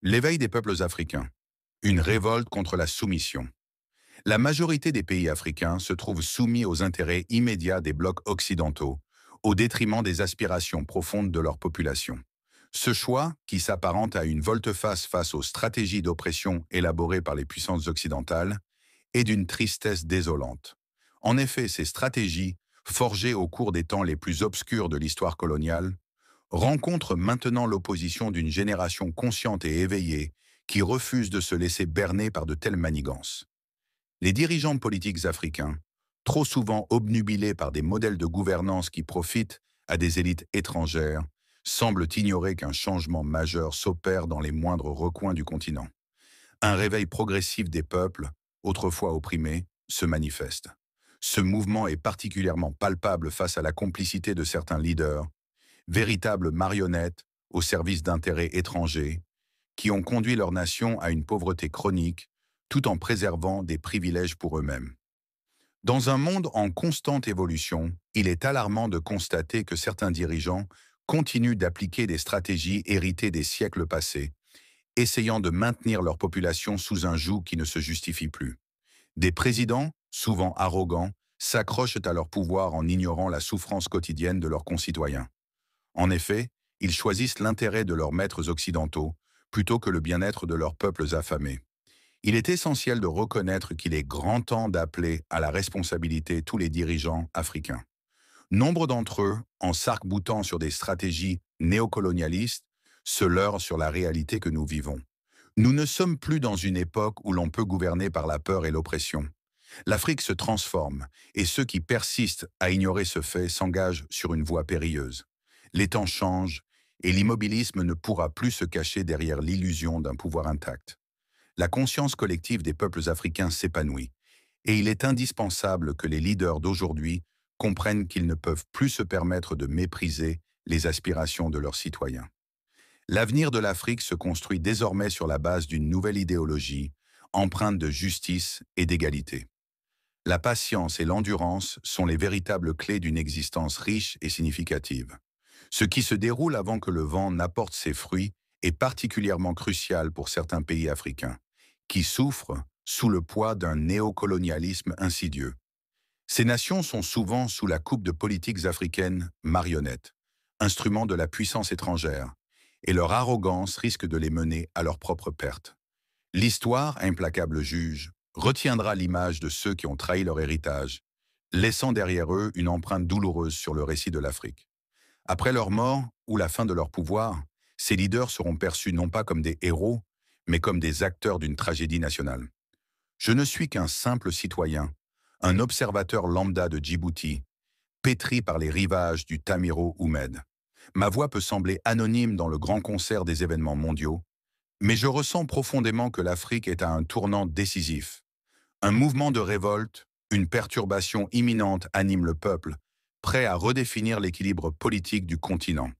L'éveil des peuples africains. Une révolte contre la soumission. La majorité des pays africains se trouvent soumis aux intérêts immédiats des blocs occidentaux, au détriment des aspirations profondes de leur population. Ce choix, qui s'apparente à une volte-face face aux stratégies d'oppression élaborées par les puissances occidentales, est d'une tristesse désolante. En effet, ces stratégies, forgées au cours des temps les plus obscurs de l'histoire coloniale, rencontre maintenant l'opposition d'une génération consciente et éveillée qui refuse de se laisser berner par de telles manigances. Les dirigeants politiques africains, trop souvent obnubilés par des modèles de gouvernance qui profitent à des élites étrangères, semblent ignorer qu'un changement majeur s'opère dans les moindres recoins du continent. Un réveil progressif des peuples, autrefois opprimés, se manifeste. Ce mouvement est particulièrement palpable face à la complicité de certains leaders, véritables marionnettes au service d'intérêts étrangers, qui ont conduit leur nation à une pauvreté chronique, tout en préservant des privilèges pour eux-mêmes. Dans un monde en constante évolution, il est alarmant de constater que certains dirigeants continuent d'appliquer des stratégies héritées des siècles passés, essayant de maintenir leur population sous un joug qui ne se justifie plus. Des présidents, souvent arrogants, s'accrochent à leur pouvoir en ignorant la souffrance quotidienne de leurs concitoyens. En effet, ils choisissent l'intérêt de leurs maîtres occidentaux plutôt que le bien-être de leurs peuples affamés. Il est essentiel de reconnaître qu'il est grand temps d'appeler à la responsabilité tous les dirigeants africains. Nombre d'entre eux, en s'arc-boutant sur des stratégies néocolonialistes, se leurrent sur la réalité que nous vivons. Nous ne sommes plus dans une époque où l'on peut gouverner par la peur et l'oppression. L'Afrique se transforme, et ceux qui persistent à ignorer ce fait s'engagent sur une voie périlleuse. Les temps changent, et l'immobilisme ne pourra plus se cacher derrière l'illusion d'un pouvoir intact. La conscience collective des peuples africains s'épanouit, et il est indispensable que les leaders d'aujourd'hui comprennent qu'ils ne peuvent plus se permettre de mépriser les aspirations de leurs citoyens. L'avenir de l'Afrique se construit désormais sur la base d'une nouvelle idéologie, empreinte de justice et d'égalité. La patience et l'endurance sont les véritables clés d'une existence riche et significative. Ce qui se déroule avant que le vent n'apporte ses fruits est particulièrement crucial pour certains pays africains, qui souffrent sous le poids d'un néocolonialisme insidieux. Ces nations sont souvent sous la coupe de politiques africaines marionnettes, instruments de la puissance étrangère, et leur arrogance risque de les mener à leur propre perte. L'histoire, implacable juge, retiendra l'image de ceux qui ont trahi leur héritage, laissant derrière eux une empreinte douloureuse sur le récit de l'Afrique. Après leur mort ou la fin de leur pouvoir, ces leaders seront perçus non pas comme des héros, mais comme des acteurs d'une tragédie nationale. Je ne suis qu'un simple citoyen, un observateur lambda de Djibouti, pétri par les rivages du Tamiro Oumed. Ma voix peut sembler anonyme dans le grand concert des événements mondiaux, mais je ressens profondément que l'Afrique est à un tournant décisif. Un mouvement de révolte, une perturbation imminente anime le peuple, prêt à redéfinir l'équilibre politique du continent.